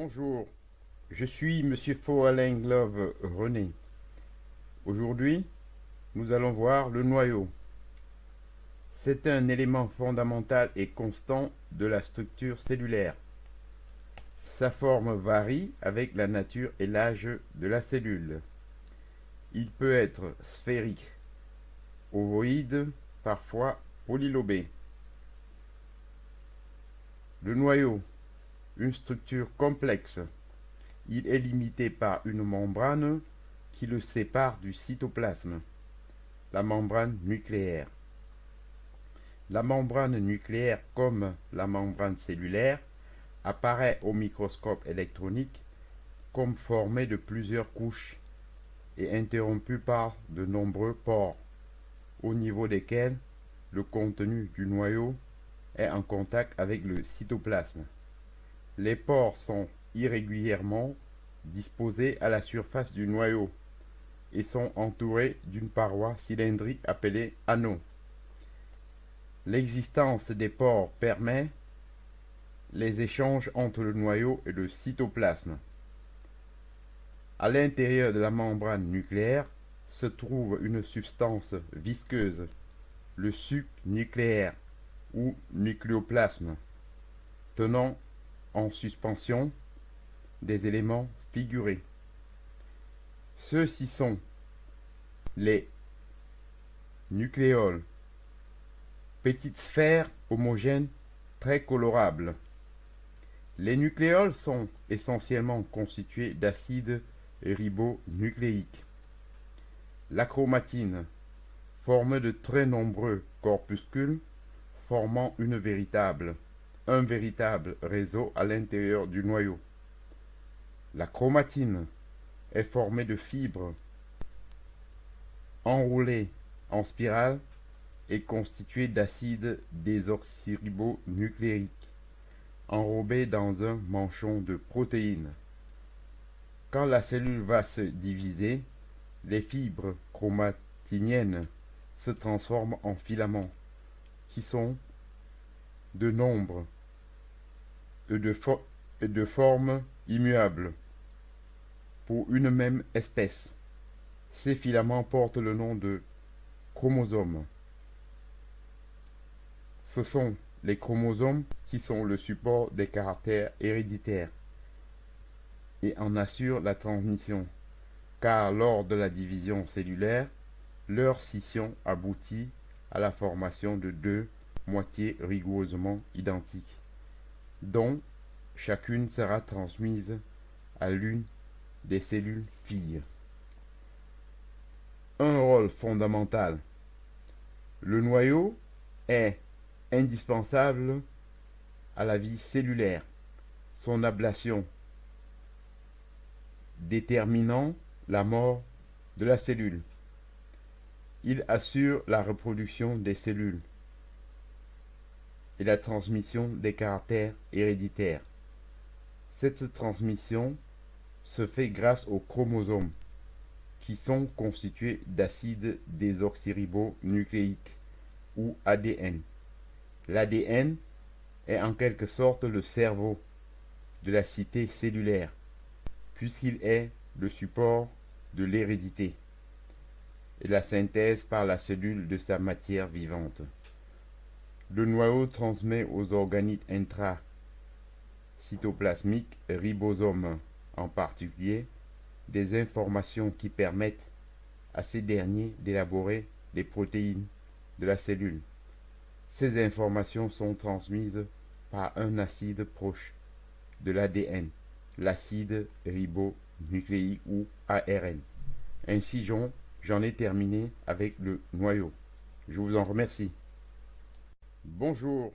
Bonjour, je suis Monsieur Faux-Alain Glove René. Aujourd'hui, nous allons voir le noyau. C'est un élément fondamental et constant de la structure cellulaire. Sa forme varie avec la nature et l'âge de la cellule. Il peut être sphérique, ovoïde, parfois polylobé. Le noyau, une structure complexe. Il est limité par une membrane qui le sépare du cytoplasme, la membrane nucléaire. La membrane nucléaire, comme la membrane cellulaire, apparaît au microscope électronique comme formée de plusieurs couches et interrompue par de nombreux pores, au niveau desquels le contenu du noyau est en contact avec le cytoplasme. Les pores sont irrégulièrement disposés à la surface du noyau et sont entourés d'une paroi cylindrique appelée anneau. L'existence des pores permet les échanges entre le noyau et le cytoplasme. À l'intérieur de la membrane nucléaire se trouve une substance visqueuse, le suc nucléaire ou nucléoplasme, tenant en suspension des éléments figurés. Ceux-ci sont les nucléoles, petites sphères homogènes très colorables. Les nucléoles sont essentiellement constitués d'acides ribonucléique. La chromatine forme de très nombreux corpuscules formant un véritable réseau à l'intérieur du noyau. La chromatine est formée de fibres enroulées en spirale et constituées d'acides désoxyribonucléiques enrobés dans un manchon de protéines. Quand la cellule va se diviser, les fibres chromatiniennes se transforment en filaments qui sont de nombre et de forme immuable pour une même espèce. Ces filaments portent le nom de chromosomes. Ce sont les chromosomes qui sont le support des caractères héréditaires et en assurent la transmission, car lors de la division cellulaire, leur scission aboutit à la formation de deux moitiés rigoureusement identiques, dont chacune sera transmise à l'une des cellules filles. Un rôle fondamental. Le noyau est indispensable à la vie cellulaire. Son ablation déterminant la mort de la cellule. Il assure la reproduction des cellules et la transmission des caractères héréditaires. Cette transmission se fait grâce aux chromosomes qui sont constitués d'acides désoxyribonucléiques ou ADN. L'ADN est en quelque sorte le cerveau de la cité cellulaire, puisqu'il est le support de l'hérédité et la synthèse par la cellule de sa matière vivante. Le noyau transmet aux organites intracytoplasmiques, ribosomes en particulier, des informations qui permettent à ces derniers d'élaborer les protéines de la cellule. Ces informations sont transmises par un acide proche de l'ADN, l'acide ribonucléique ou ARN. Ainsi, j'en ai terminé avec le noyau. Je vous en remercie. Bonjour.